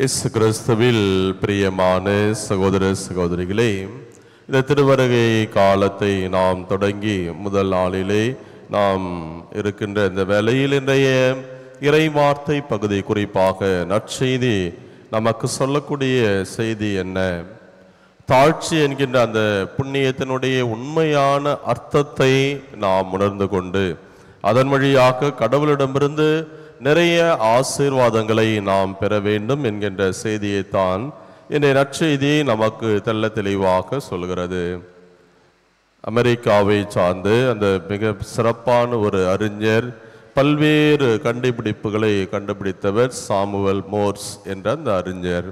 இயேசு கிறிஸ்துவில் பிரியமான சகோதர சகோதரிகளே, இந்த திருவருகை காலத்தை நாம் தொடங்கி முதல் நாளிலே நாம் இருக்கின்ற இந்த வேளையில் இன்றைய இறைவார்த்தை பகுதி, குறிப்பாக நற்செய்தி நமக்கு சொல்லக்கூடிய செய்தி என்ன? தாழ்ச்சி என்கின்ற அந்த புண்ணியத்தினுடைய உண்மையான அர்த்தத்தை நாம் உணர்ந்து கொண்டு அதன் வழியாக கடவுளிடமிருந்து நிறைய ஆசீர்வாதங்களை நாம் பெற வேண்டும் என்கின்ற செய்தியைத்தான் இன்றைய நற்செய்தி நமக்கு தெள்ள தெளிவாக சொல்கிறது. அமெரிக்காவை சார்ந்து அந்த மிக சிறப்பான ஒரு அறிஞர், பல்வேறு கண்டுபிடிப்புகளை கண்டுபிடித்தவர் சாமுவல் மோர்ஸ் என்ற அந்த அறிஞர்.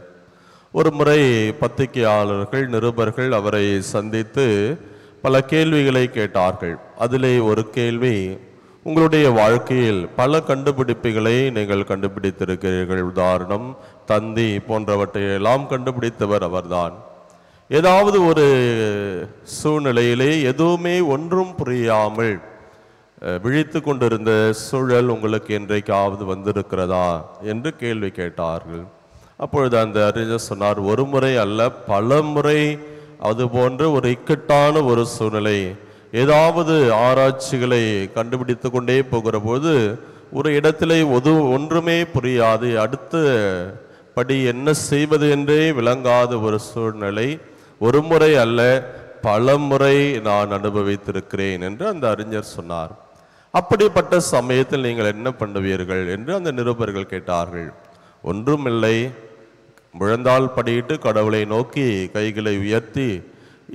ஒரு முறை பத்திரிகையாளர்கள், நிருபர்கள் அவரை சந்தித்து பல கேள்விகளை கேட்டார்கள். அதிலே ஒரு கேள்வி, உங்களுடைய வாழ்க்கையில் பல கண்டுபிடிப்புகளை நீங்கள் கண்டுபிடித்திருக்கிறீர்கள், உதாரணம் தந்தி போன்றவற்றையெல்லாம் கண்டுபிடித்தவர் அவர்தான். ஏதாவது ஒரு சூழ்நிலையிலே எதுவுமே ஒன்றும் புரியாமல் விழித்து கொண்டிருந்த சூழல் உங்களுக்கு என்றைக்காவது வந்திருக்கிறதா என்று கேள்வி கேட்டார்கள். அப்பொழுது அந்த அறிஞர் சொன்னார், ஒரு முறை அல்ல, பல முறை அது போன்ற ஒரு இக்கட்டான ஒரு சூழ்நிலை, ஏதாவது ஆராய்ச்சிகளை கண்டுபிடித்து கொண்டே போகிற போது ஒரு இடத்திலே ஒன்றுமே புரியாது, அடுத்த படி என்ன செய்வது என்றே விளங்காத ஒரு சூழ்நிலை ஒரு முறை அல்ல, பல முறை நான் அனுபவித்திருக்கிறேன் என்று அந்த அறிஞர் சொன்னார். அப்படிப்பட்ட சமயத்தில் நீங்கள் என்ன பண்ணுவீர்கள் என்று அந்த நிருபர்கள் கேட்டார்கள். ஒன்றுமில்லை, முழந்தாள் படியிட்டு கடவுளை நோக்கி கைகளை உயர்த்தி,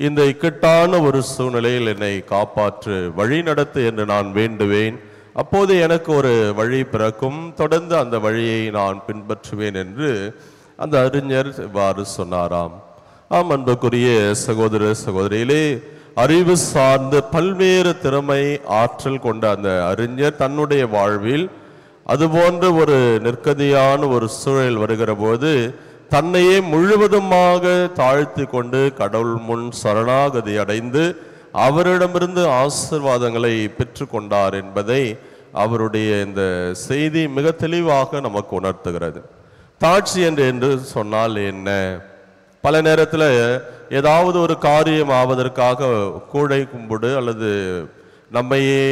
இந்த இக்கட்டான ஒரு சூழ்நிலையில் என்னை காப்பாற்று, வழி நடத்து என்று நான் வேண்டுவேன். அப்போது எனக்கு ஒரு வழி பிறக்கும், தொடர்ந்து அந்த வழியை நான் பின்பற்றுவேன் என்று அந்த அறிஞர் இவ்வாறு சொன்னாராம். ஆம், அன்புக்குரிய சகோதர சகோதரியிலே, அறிவு சார்ந்த பல்வேறு திறமை ஆற்றல் கொண்ட அந்த அறிஞர் தன்னுடைய வாழ்வில் அதுபோன்ற ஒரு நிற்கதியான ஒரு சூழல் வருகிற போது தன்னையே முழுவதுமாக தாழ்த்தி கொண்டு கடவுள் முன் சரணாகதி அடைந்து அவரிடமிருந்து ஆசீர்வாதங்களை பெற்று கொண்டார் என்பதை அவருடைய இந்த செய்தி மிக தெளிவாக நமக்கு உணர்த்துகிறது. தாழ்ச்சி என்று சொன்னால் என்ன? பல நேரத்தில் ஏதாவது ஒரு காரியம் ஆவதற்காக கூடை கும்பிடு அல்லது நம்மையே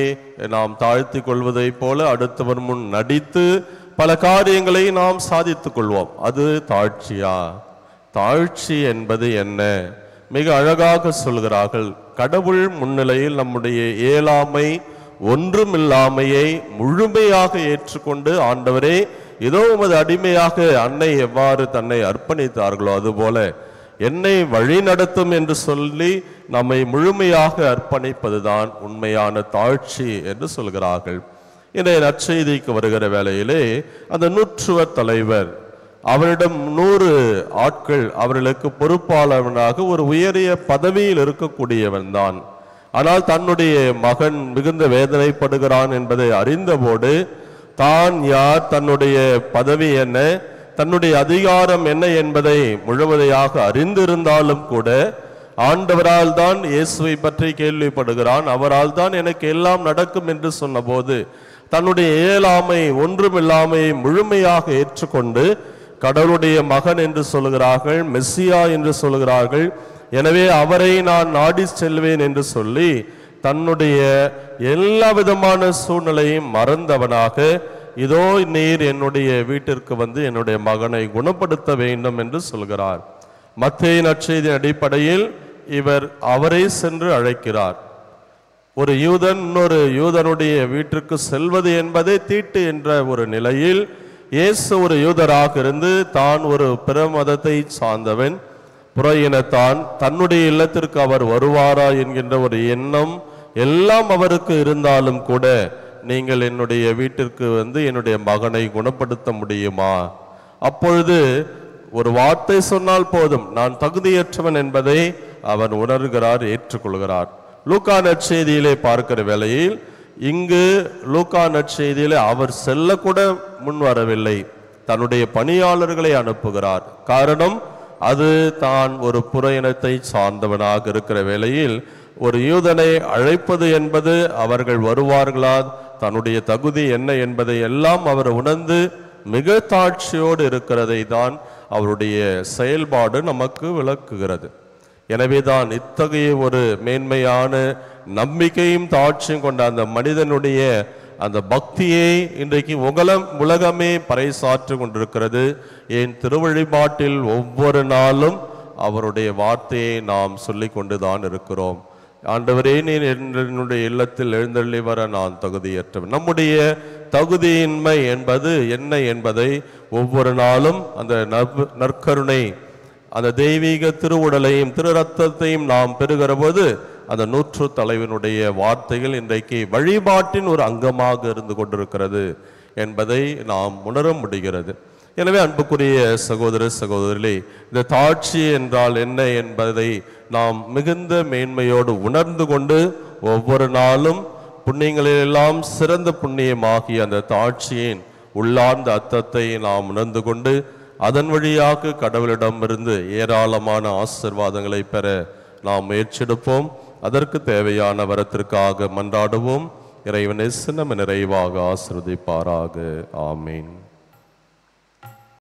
நாம் தாழ்த்தி கொள்வதை போல அடுத்தவர் முன் நடித்து பல காரியங்களை நாம் சாதித்துக் கொள்வோம். அது தாழ்ச்சியா? தாழ்ச்சி என்பது என்ன? மிக அழகாக சொல்கிறார்கள். கடவுள் முன்னிலையில் நம்முடைய இயலாமை, ஒன்றுமில்லாமையை முழுமையாக ஏற்றுக்கொண்டு, ஆண்டவரே ஏதோ உமது அடிமையாக அன்னை எவ்வாறு தன்னை அர்ப்பணித்தார்களோ அதுபோல என்னை வழி நடத்தும் என்று சொல்லி நம்மை முழுமையாக அர்ப்பணிப்பதுதான் உண்மையான தாழ்ச்சி என்று சொல்கிறார்கள். இன்றைய நற்செய்திக்கு வருகிற வேளையிலே அந்த நூற்றுவர் தலைவர், அவரிடம் 100 ஆட்கள், அவர்களுக்கு பொறுப்பாளவனாக ஒரு உயரிய பதவியில் இருக்கக்கூடியவன் தான். ஆனால் தன்னுடைய மகன் மிகுந்த வேதனைப்படுகிறான் என்பதை அறிந்தபோது தான் யார், தன்னுடைய பதவி என்ன, தன்னுடைய அதிகாரம் என்ன என்பதை முழுவதையாக அறிந்திருந்தாலும் கூட ஆண்டவரால் தான் இயேசுவை பற்றி கேள்விப்படுகிறான், அவரால் தான் எனக்கு எல்லாம் நடக்கும் என்று சொன்னபோது தன்னுடைய இயலாமை, ஒன்றுமில்லாமையை முழுமையாக ஏற்றுக்கொண்டு கடவுளுடைய மகன் என்று சொல்கிறார்கள், மெஸ்ஸியா என்று சொல்கிறார்கள், எனவே அவரை நான் நாடி செல்வேன் என்று சொல்லி தன்னுடைய எல்லா விதமான சூழ்நிலையும் மறந்தவனாக, இதோ நீர் என்னுடைய வீட்டிற்கு வந்து என்னுடைய மகனை குணப்படுத்த வேண்டும் என்று சொல்கிறார். மத்தேயு நற்செய்தியின் அடிப்படையில் இவர் அவரை சென்று அழைக்கிறார். ஒரு யூதன் இன்னொரு யூதனுடைய வீட்டிற்கு செல்வது என்பதே தீட்டு என்ற ஒரு நிலையில் இயேசு ஒரு யூதராக இருந்து தான் ஒரு பிற மதத்தை சார்ந்தவன், புற இனத்தான், தன்னுடைய இல்லத்திற்கு அவர் வருவாரா என்கின்ற ஒரு எண்ணம் எல்லாம் அவருக்கு இருந்தாலும் கூட, நீங்கள் என்னுடைய வீட்டிற்கு வந்து என்னுடைய மகனை குணப்படுத்த முடியுமா? அப்பொழுது ஒரு வார்த்தை சொன்னால் போதும், நான் தகுதியற்றவன் என்பதை அவன் உணர்கிறார், ஏற்றுக்கொள்கிறார். லூக்கா நற்செய்தியிலே பார்க்கிற வேளையில் இங்கு லூக்கா நற்செய்தியிலே அவர் செல்லக்கூட முன் வரவில்லை, தன்னுடைய பணியாளர்களை அனுப்புகிறார். காரணம், அது தான் ஒரு புற இனத்தை சார்ந்தவனாக இருக்கிற வேளையில் ஒரு யூதனை அழைப்பது என்பது அவர்கள் வருவார்களா, தன்னுடைய தகுதி என்ன என்பதை எல்லாம் அவர் உணர்ந்து மிக தாட்சியோடு இருக்கிறதை தான் அவருடைய செயல்பாடு நமக்கு விளக்குகிறது. எனவேதான் இத்தகைய ஒரு மேன்மையான நம்பிக்கையும் தாட்சியும் கொண்ட அந்த மனிதனுடைய அந்த பக்தியை இன்றைக்கு உலகமே பறைசாற்று கொண்டிருக்கிறது. என் திருவழிபாட்டில் ஒவ்வொரு நாளும் அவருடைய வார்த்தையை நாம் சொல்லி கொண்டுதான் இருக்கிறோம். ஆண்டவரே, நீர் என்னுடைய இல்லத்தில் எழுந்தள்ளி வர நான் தகுதியற்றவன். நம்முடைய தகுதியின்மை என்பது என்ன என்பதை ஒவ்வொரு நாளும் அந்த நற்கருணை, அந்த தெய்வீக திருவுடலையும் திரு ரத்தத்தையும் நாம் பெறுகிற போது அந்த நூற்று தலைவனுடைய வார்த்தைகள் இன்றைக்கு வழிபாட்டின் ஒரு அங்கமாக இருந்து கொண்டிருக்கிறது என்பதை நாம் உணர முடிகிறது. எனவே அன்புக்குரிய சகோதர சகோதரிகளே, இந்த தாட்சி என்றால் என்ன என்பதை நாம் மிகுந்த மேன்மையோடு உணர்ந்து கொண்டு ஒவ்வொரு நாளும் புண்ணியங்களிலெல்லாம் சிறந்த புண்ணியமாகிய அந்த தாட்சியின் உள்ளார்ந்த அர்த்தத்தை நாம் உணர்ந்து கொண்டு அதன் வழியாக கடவுளிடமிருந்து ஏராளமான ஆசீர்வாதங்களை பெற நாம் முயற்சிடுப்போம். அதற்கு தேவையான வரத்திற்காக மன்றாடுவோம். இறைவனை சின்னம் நிறைவாக ஆசீர்வதிப்பாராக. ஆமீன்.